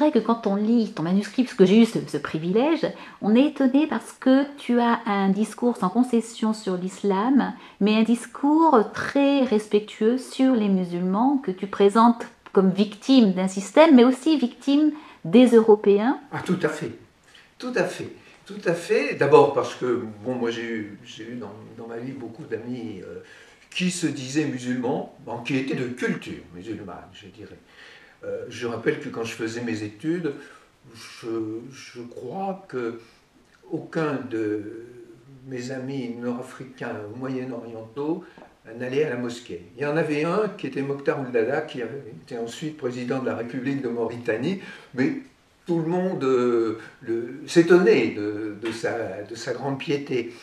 vrai que quand on lit ton manuscrit, parce que j'ai eu ce privilège, on est étonné parce que tu as un discours sans concession sur l'islam, mais un discours très respectueux sur les musulmans que tu présentes comme victimes d'un système, mais aussi victimes des Européens. Ah, tout à fait, tout à fait, tout à fait. D'abord parce que, bon, moi j'ai eu dans ma vie beaucoup d'amis qui se disaient musulmans, bon, qui étaient de culture musulmane, je dirais. Je rappelle que quand je faisais mes études, je crois que aucun de mes amis nord-africains ou moyen-orientaux n'allait à la mosquée. Il y en avait un qui était Mokhtar Ould-Daddah, qui avait été ensuite président de la République de Mauritanie, mais tout le monde s'étonnait de sa grande piété.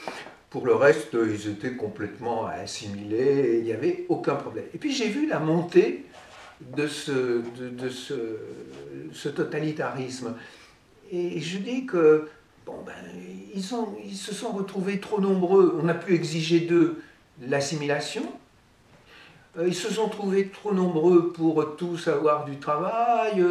Pour le reste, ils étaient complètement assimilés, il n'y avait aucun problème. Et puis j'ai vu la montée de ce totalitarisme. Et je dis que bon, ben, ils se sont retrouvés trop nombreux, on a pu exiger d'eux l'assimilation. Ils se sont trouvés trop nombreux pour tous avoir du travail.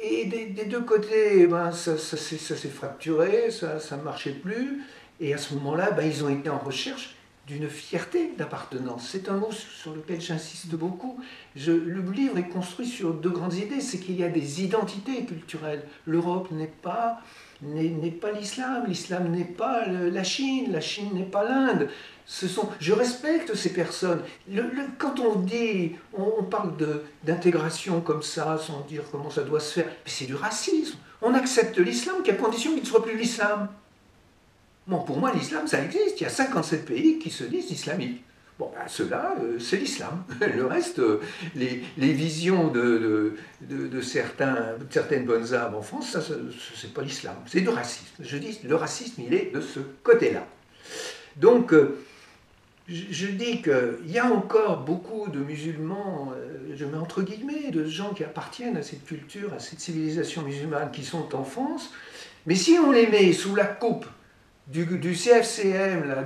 Et des deux côtés, ben, ça s'est fracturé, ça ne marchait plus. Et à ce moment-là, ben, ils ont été en recherche d'une fierté d'appartenance. C'est un mot sur lequel j'insiste beaucoup. Le livre est construit sur deux grandes idées. C'est qu'il y a des identités culturelles. L'Europe n'est pas l'islam, l'islam n'est pas la Chine n'est pas l'Inde. Je respecte ces personnes. Quand on parle d'intégration comme ça, sans dire comment ça doit se faire, mais c'est du racisme. On accepte l'islam qu'à condition qu'il ne soit plus l'islam. Bon, pour moi, l'islam, ça existe. Il y a 57 pays qui se disent islamiques. Bon, ben, ceux-là, c'est l'islam. Le reste, les visions de certaines bonnes âmes en France, ça, c'est pas l'islam. C'est du racisme. Je dis, le racisme, il est de ce côté-là. Donc, je dis qu'il y a encore beaucoup de musulmans, je mets entre guillemets, de gens qui appartiennent à cette culture, à cette civilisation musulmane qui sont en France. Mais si on les met sous la coupe du CFCM, là,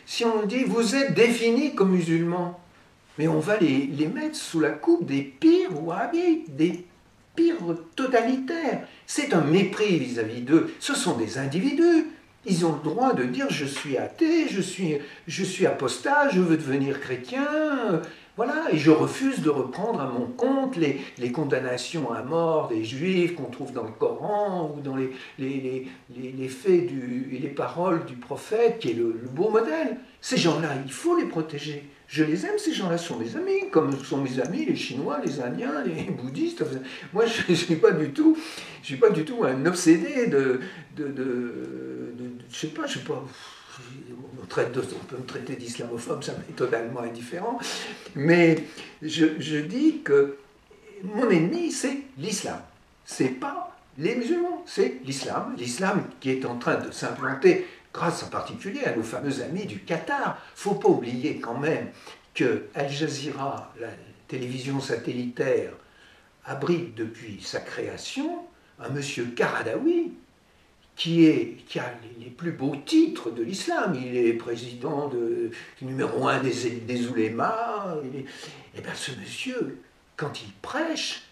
si on dit vous êtes définis comme musulmans, mais on va les mettre sous la coupe des pires wahhabites, des pires totalitaires. C'est un mépris vis-à-vis d'eux. Ce sont des individus. Ils ont le droit de dire je suis athée, je suis apostat, je veux devenir chrétien. Voilà, et je refuse de reprendre à mon compte les condamnations à mort des juifs qu'on trouve dans le Coran ou dans les faits et les paroles du prophète, qui est le beau modèle. Ces gens-là, il faut les protéger. Je les aime, ces gens-là sont mes amis, comme sont mes amis les Chinois, les Indiens, les bouddhistes. Moi, je ne suis pas du tout un obsédé je sais pas, on peut me traiter d'islamophobe, ça m'est totalement indifférent, mais je dis que mon ennemi, c'est l'islam. C'est pas les musulmans, c'est l'islam. L'islam qui est en train de s'implanter grâce en particulier à nos fameux amis du Qatar. Il ne faut pas oublier quand même que Al Jazeera, la télévision satellitaire, abrite depuis sa création un monsieur Qaradawi qui a les plus beaux titres de l'islam. Il est président numéro 1 des oulémas. Et bien ce monsieur, quand il prêche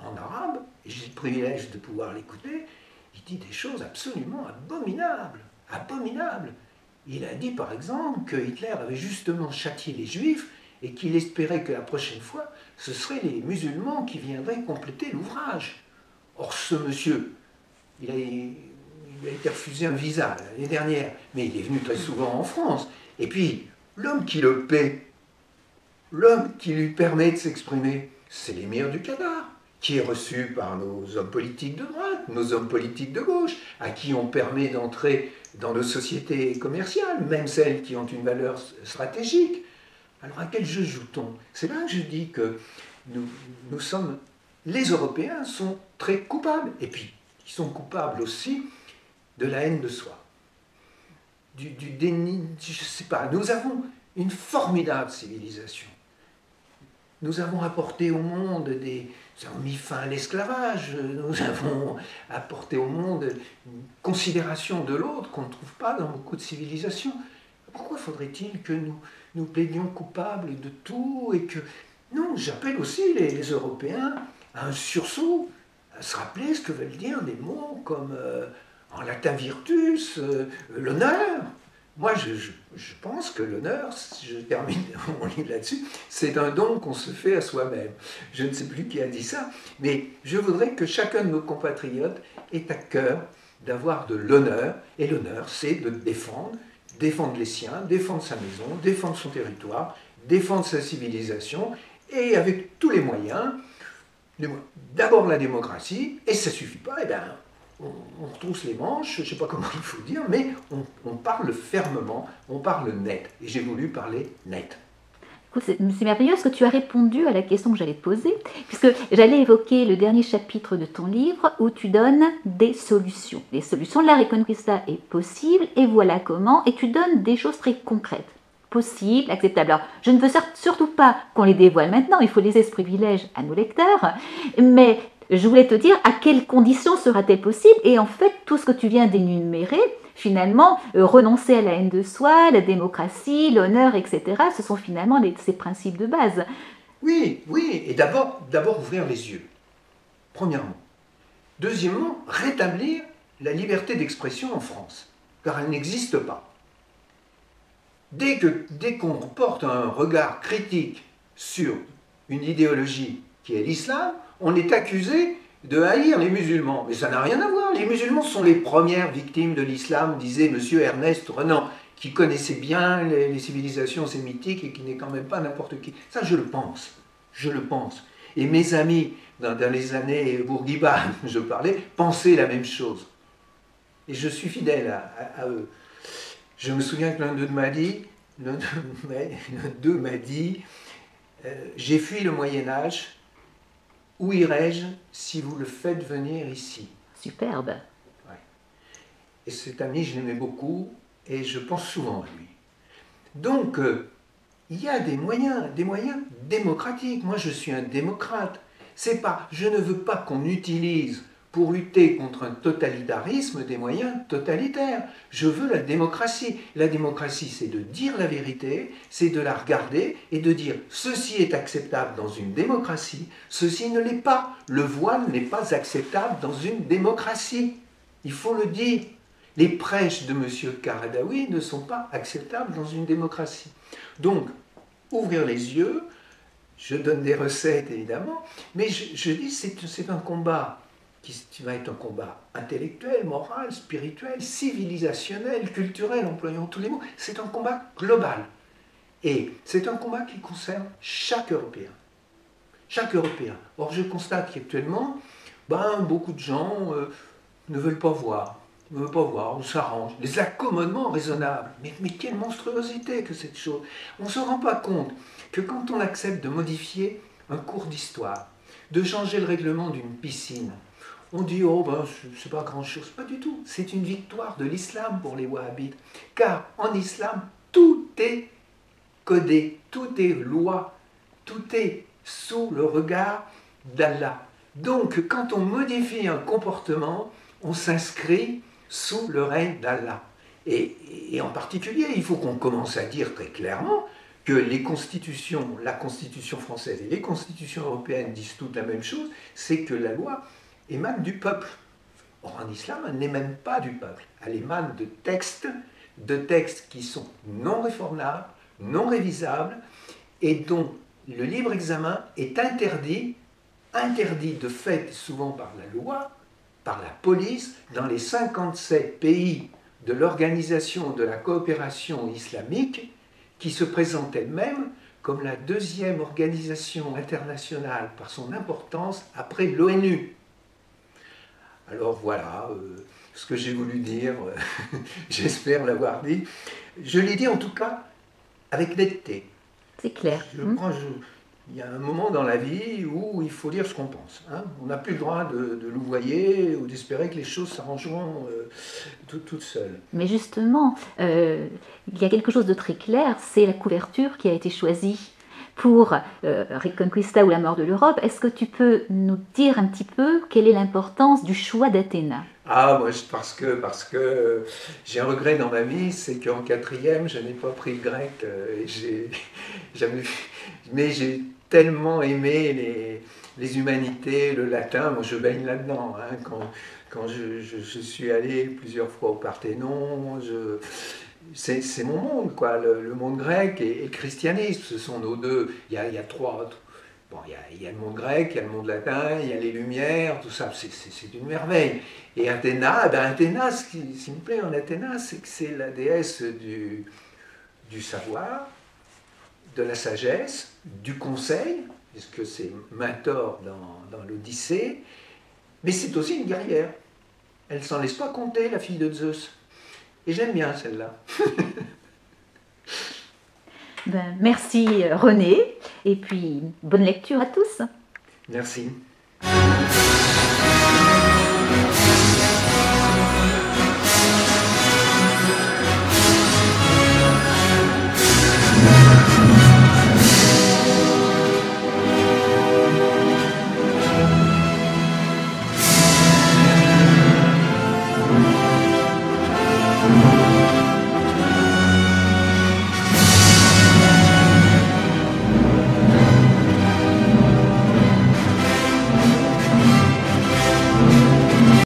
en arabe, et j'ai le privilège de pouvoir l'écouter, il dit des choses absolument abominables. Abominables. Il a dit par exemple que Hitler avait justement châtié les juifs et qu'il espérait que la prochaine fois, ce seraient les musulmans qui viendraient compléter l'ouvrage. Or ce monsieur, il a été refusé un visa l'année dernière, mais il est venu très souvent en France. Et puis, l'homme qui le paie, l'homme qui lui permet de s'exprimer, c'est l'émir du Qatar, qui est reçu par nos hommes politiques de droite, nos hommes politiques de gauche, à qui on permet d'entrer dans nos sociétés commerciales, même celles qui ont une valeur stratégique. Alors à quel jeu joue-t-on? C'est là que je dis que les Européens sont très coupables, et puis ils sont coupables aussi de la haine de soi, du déni, je ne sais pas. Nous avons une formidable civilisation. Nous avons apporté au monde nous avons mis fin à l'esclavage, nous avons apporté au monde une considération de l'autre qu'on ne trouve pas dans beaucoup de civilisations. Pourquoi faudrait-il que nous plaidions coupables de tout et que... Non, j'appelle aussi les Européens à un sursaut, se rappeler ce que veulent dire des mots comme en latin virtus, l'honneur. Moi, je pense que l'honneur, je termine mon livre là-dessus, c'est un don qu'on se fait à soi-même. Je ne sais plus qui a dit ça, mais je voudrais que chacun de nos compatriotes ait à cœur d'avoir de l'honneur, et l'honneur, c'est de défendre les siens, défendre sa maison, défendre son territoire, défendre sa civilisation, et avec tous les moyens, d'abord la démocratie, et ça ne suffit pas, et bien, on retrousse les manches, je ne sais pas comment il faut dire, mais on parle fermement, on parle net. Et j'ai voulu parler net. C'est merveilleux parce que tu as répondu à la question que j'allais te poser, puisque j'allais évoquer le dernier chapitre de ton livre où tu donnes des solutions. Les solutions, la Reconquista est possible, et voilà comment, et tu donnes des choses très concrètes. Possible, acceptable. Alors, je ne veux surtout pas qu'on les dévoile maintenant, il faut laisser ce privilège à nos lecteurs, mais je voulais te dire à quelles conditions sera-t-elle possible, et en fait, tout ce que tu viens d'énumérer, finalement, renoncer à la haine de soi, la démocratie, l'honneur, etc., ce sont finalement ces principes de base. Oui, et d'abord ouvrir les yeux, premièrement. Deuxièmement, rétablir la liberté d'expression en France, car elle n'existe pas. Dès qu'on porte un regard critique sur une idéologie qui est l'islam, on est accusé de haïr les musulmans. Mais ça n'a rien à voir. Les musulmans sont les premières victimes de l'islam, disait M. Ernest Renan, qui connaissait bien les civilisations sémitiques et qui n'est quand même pas n'importe qui. Ça, je le pense. Et mes amis, dans les années Bourguiba, je parlais, pensaient la même chose. Et je suis fidèle à eux. Je me souviens que l'un d'eux m'a dit j'ai fui le Moyen-Âge. Où irai-je si vous le faites venir ici? Superbe. Ouais. Et cet ami, je l'aimais beaucoup et je pense souvent à lui. Donc, il y a des moyens démocratiques. Moi, je suis un démocrate. C'est pas, je ne veux pas qu'on utilise pour lutter contre un totalitarisme des moyens totalitaires. Je veux la démocratie. La démocratie, c'est de dire la vérité, c'est de la regarder et de dire ceci est acceptable dans une démocratie, ceci ne l'est pas. Le voile n'est pas acceptable dans une démocratie. Il faut le dire. Les prêches de M. Karadawi ne sont pas acceptables dans une démocratie. Donc, ouvrir les yeux, je donne des recettes évidemment, mais je dis c'est un combat qui va être un combat intellectuel, moral, spirituel, civilisationnel, culturel, employons tous les mots. C'est un combat global. Et c'est un combat qui concerne chaque Européen. Chaque Européen. Or, je constate qu'actuellement, beaucoup de gens ne veulent pas voir. On s'arrange. Les accommodements raisonnables. Mais quelle monstruosité que cette chose. On ne se rend pas compte que quand on accepte de modifier un cours d'histoire, de changer le règlement d'une piscine, on dit, c'est pas grand-chose. Pas du tout. C'est une victoire de l'islam pour les wahhabites. Car en islam, tout est codé, tout est loi, tout est sous le regard d'Allah. Donc, quand on modifie un comportement, on s'inscrit sous le règne d'Allah. Et en particulier, il faut qu'on commence à dire très clairement que les constitutions, la constitution française et les constitutions européennes disent toutes la même chose, c'est que la loi émane du peuple. Or, en islam, elle n'émane pas du peuple. Elle émane de textes qui sont non réformables, non révisables, et dont le libre examen est interdit de fait souvent par la loi, par la police, dans les 57 pays de l'Organisation de la coopération islamique, qui se présente elle-même comme la deuxième organisation internationale par son importance après l'ONU. Alors voilà ce que j'ai voulu dire, j'espère l'avoir dit. Je l'ai dit en tout cas avec netteté. C'est clair. Il y a un moment dans la vie où il faut dire ce qu'on pense. Hein. On n'a plus le droit de louvoyer ou d'espérer que les choses s'arrangeront toutes seules. Mais justement, il y a quelque chose de très clair, c'est la couverture qui a été choisie pour Reconquista ou la mort de l'Europe. Est-ce que tu peux nous dire un petit peu quelle est l'importance du choix d'Athéna? Moi, parce que j'ai un regret dans ma vie, c'est qu'en quatrième, je n'ai pas pris le grec. Mais j'ai tellement aimé les humanités, le latin, moi je baigne là-dedans. Hein, quand je suis allé plusieurs fois au Parthénon, c'est mon monde, quoi. Le monde grec et le christianisme, ce sont nos deux. Il y a trois. Bon, il y a le monde grec, il y a le monde latin, il y a les Lumières, tout ça, c'est une merveille. Et Athéna, Athéna, ce qui me plaît en Athéna, c'est que c'est la déesse du savoir, de la sagesse, du conseil, puisque c'est Mentor dans l'Odyssée, mais c'est aussi une guerrière. Elle ne s'en laisse pas compter, la fille de Zeus. Et j'aime bien celle-là. Merci René, et puis bonne lecture à tous. Merci.